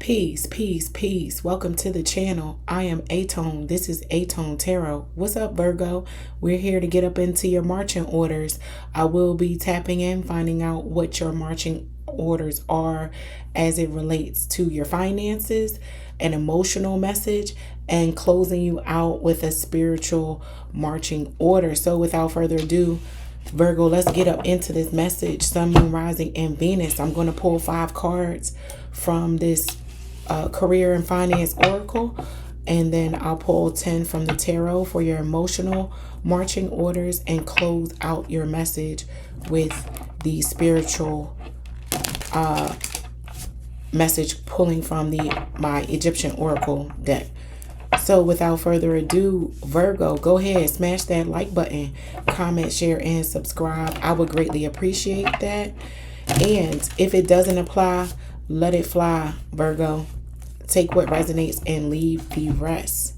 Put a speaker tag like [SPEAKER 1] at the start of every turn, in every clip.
[SPEAKER 1] Peace, peace, peace. Welcome to the channel. I am aTone. This is aTone Tarot. What's up, Virgo? We're here to get up into your marching orders. I will be tapping in, finding out what your marching orders are as it relates to your finances, an emotional message, and closing you out with a spiritual marching order. So without further ado, Virgo, let's get up into this message. Sun, Moon, Rising, and Venus. I'm going to pull 5 cards from this career and finance oracle, and then I'll pull 10 from the tarot for your emotional marching orders and close out your message with the spiritual message pulling from my Egyptian oracle deck. So without further ado, Virgo, go ahead, smash that like button, comment, share, and subscribe. I would greatly appreciate that. And if it doesn't apply, let it fly, Virgo. Take what resonates and leave the rest.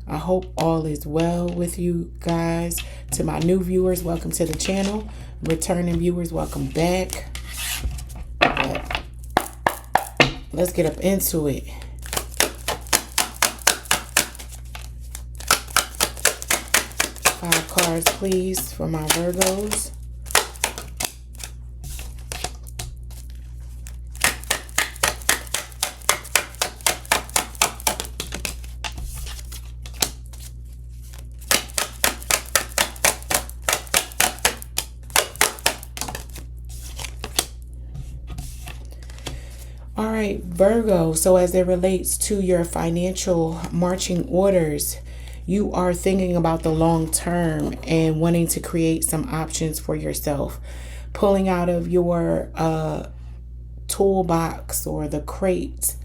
[SPEAKER 1] I hope all is well with you guys. To my new viewers, welcome to the channel. Returning viewers, welcome back. But let's get up into it. Five cards, please, for my Virgos. All right, Virgo, so as it relates to your financial marching orders, you are thinking about the long term and wanting to create some options for yourself. Pulling out of your toolbox or the crate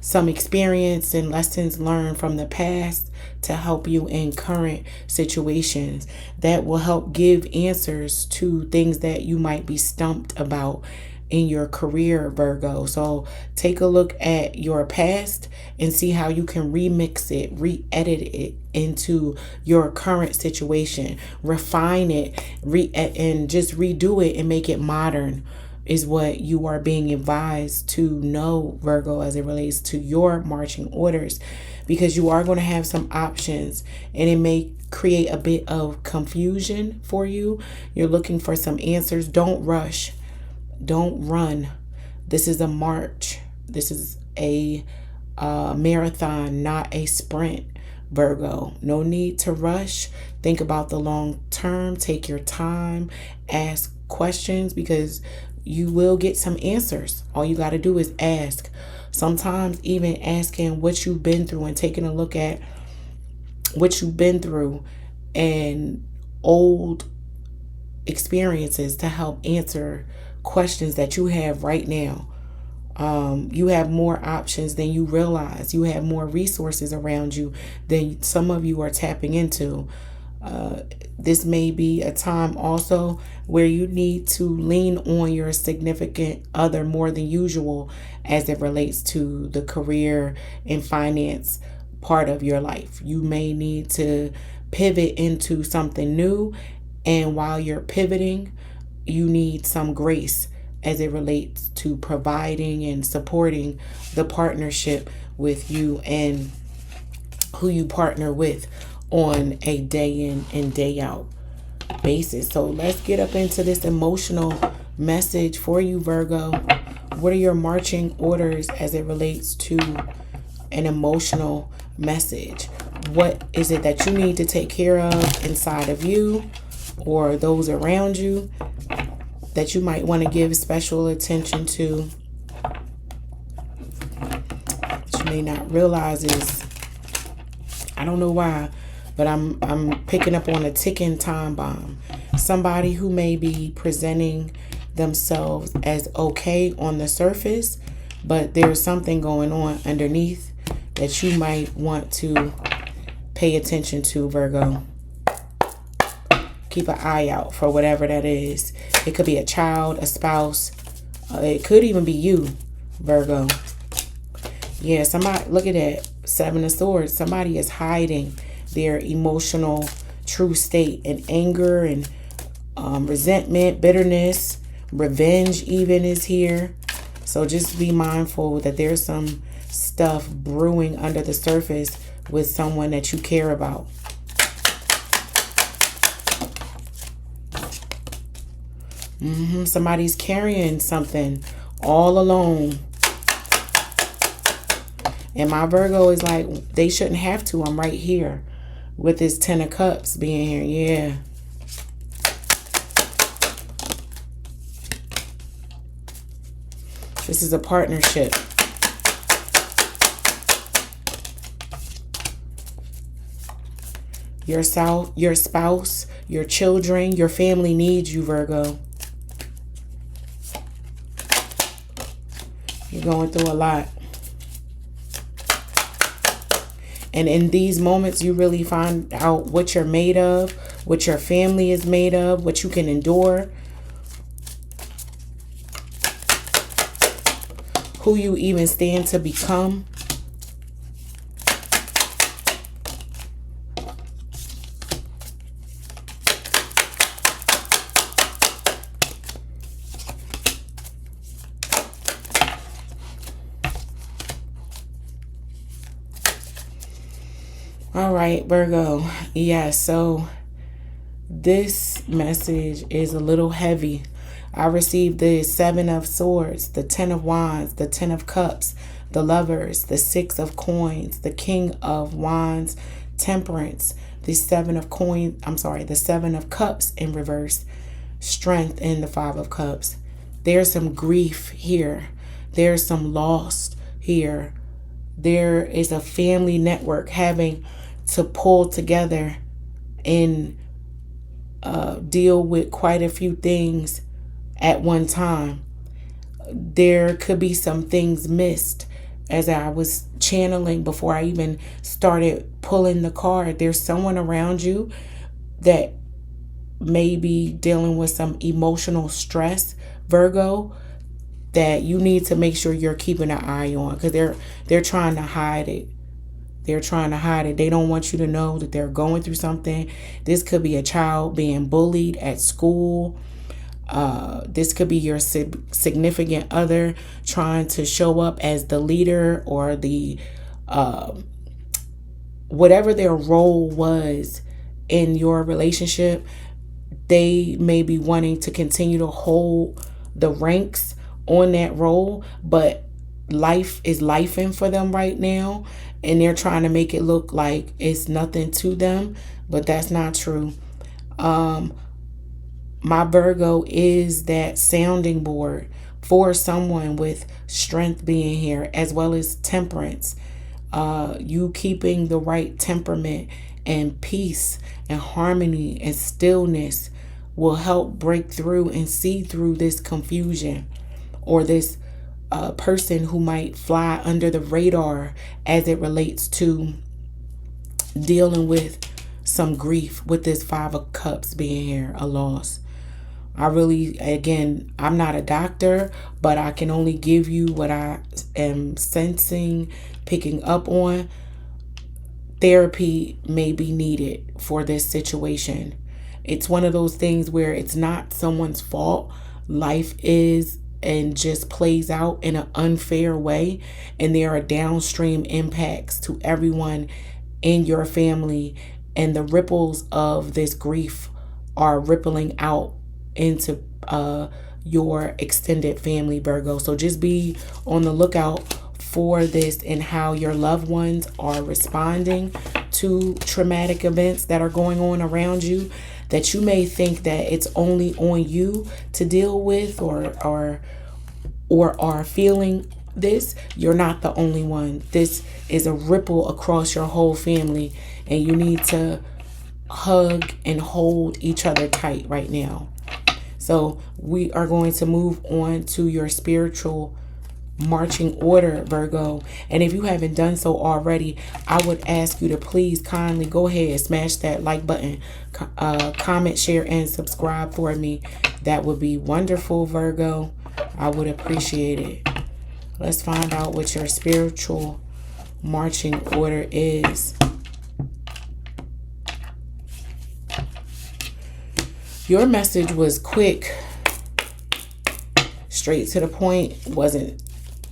[SPEAKER 1] some experience and lessons learned from the past to help you in current situations that will help give answers to things that you might be stumped about in your career, Virgo. So take a look at your past and see how you can remix it, re-edit it into your current situation, refine it, and just redo it and make it modern is what you are being advised to know, Virgo, as it relates to your marching orders, because you are going to have some options and it may create a bit of confusion for you. You're looking for some answers. Don't rush. Don't run. This is a march. This is a marathon, not a sprint, Virgo. No need to rush. Think about the long term. Take your time. Ask questions because you will get some answers. All you got to do is ask. Sometimes even asking what you've been through and taking a look at what you've been through and old experiences to help answer questions that you have right now. You have more options than you realize. You have more resources around you than some of you are tapping into. This may be a time also where you need to lean on your significant other more than usual as it relates to the career and finance part of your life. You may need to pivot into something new, and while you're pivoting, you need some grace as it relates to providing and supporting the partnership with you and who you partner with on a day in and day out basis. So let's get up into this emotional message for you, Virgo. What are your marching orders as it relates to an emotional message? What is it that you need to take care of inside of you or those around you that you might want to give special attention to? What you may not realize is, I don't know why, but I'm picking up on a ticking time bomb. Somebody who may be presenting themselves as okay on the surface, but there's something going on underneath that you might want to pay attention to, Virgo. Keep an eye out for whatever that is. It could be a child, a spouse. It could even be you, Virgo. Yeah, somebody, look at that. 7 of Swords. Somebody is hiding their emotional true state, and anger and resentment, bitterness, revenge even is here. So just be mindful that there's some stuff brewing under the surface with someone that you care about. Somebody's carrying something all alone. And my Virgo is like, they shouldn't have to. I'm right here with this 10 of Cups being here. Yeah. This is a partnership. Your spouse, your children, your family needs you, Virgo. You're going through a lot. And in these moments, you really find out what you're made of, what your family is made of, what you can endure, who you even stand to become. All right, Virgo. Yeah, so this message is a little heavy. I received the 7 of Swords, the 10 of Wands, the 10 of Cups, the Lovers, the 6 of Coins, the King of Wands, Temperance, the 7 of Coins, the 7 of Cups in reverse, Strength, and the 5 of Cups. There's some grief here. There's some loss here. There is a family network having to pull together and deal with quite a few things at one time. There could be some things missed. As I was channeling before I even started pulling the card, there's someone around you that may be dealing with some emotional stress, Virgo, that you need to make sure you're keeping an eye on, because they're trying to hide it. They're trying to hide it. They don't want you to know that they're going through something. This could be a child being bullied at school. This could be your significant other trying to show up as the leader or the whatever their role was in your relationship. They may be wanting to continue to hold the ranks on that role, but life is lifing for them right now, and they're trying to make it look like it's nothing to them, but that's not true. My Virgo is that sounding board for someone with Strength being here, as well as Temperance. You keeping the right temperament and peace and harmony and stillness will help break through and see through this confusion, or this person who might fly under the radar as it relates to dealing with some grief with this 5 of Cups being here, a loss. I really, again, I'm not a doctor, but I can only give you what I am sensing, picking up on. Therapy may be needed for this situation. It's one of those things where it's not someone's fault. Life is and just plays out in an unfair way, and there are downstream impacts to everyone in your family, and the ripples of this grief are rippling out into your extended family, Virgo. So just be on the lookout for this and how your loved ones are responding to traumatic events that are going on around you, that you may think that it's only on you to deal with or are feeling this. You're not the only one. This is a ripple across your whole family, and you need to hug and hold each other tight right now. So we are going to move on to your spiritual marching order, Virgo. And if you haven't done so already, I would ask you to please kindly go ahead, smash that like button, comment, share, and subscribe for me. That would be wonderful, Virgo. I would appreciate it. Let's find out what your spiritual marching order is. Your message was quick, straight to the point, wasn't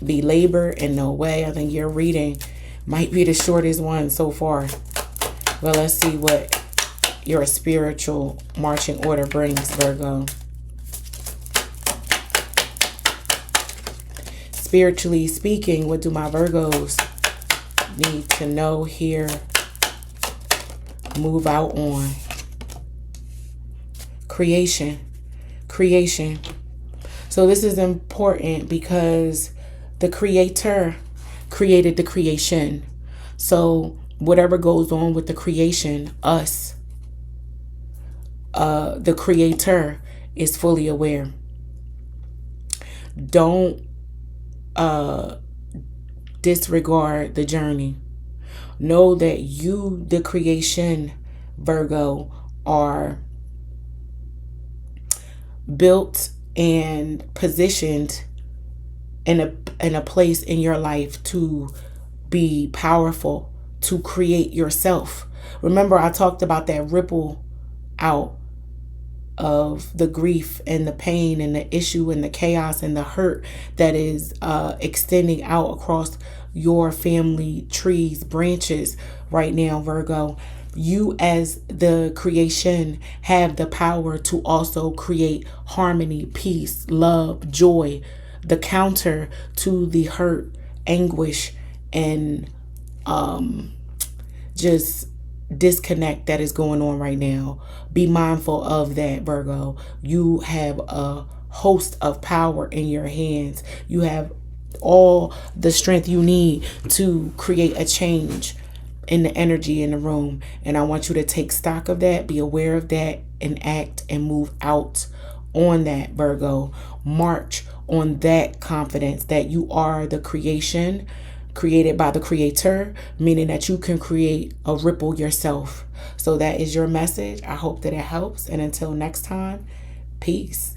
[SPEAKER 1] be labored in no way. I think your reading might be the shortest one so far. Well, let's see what your spiritual marching order brings, Virgo. Spiritually speaking, what do my Virgos need to know, hear, move out on? Creation. Creation. So this is important because the Creator created the creation. So whatever goes on with the creation, us, the Creator is fully aware. Don't disregard the journey. Know that you, the creation, Virgo, are built and positioned in a place in your life to be powerful, to create yourself. Remember, I talked about that ripple out of the grief and the pain and the issue and the chaos and the hurt that is extending out across your family trees, branches right now, Virgo. You as the creation have the power to also create harmony, peace, love, joy, the counter to the hurt, anguish, and just disconnect that is going on right now. Be mindful of that, Virgo. You have a host of power in your hands. You have all the strength you need to create a change in the energy in the room. And I want you to take stock of that, be aware of that, and act and move out on that, Virgo. March on that confidence that you are the creation created by the Creator, meaning that you can create a ripple yourself. So that is your message. I hope that it helps. And until next time, peace.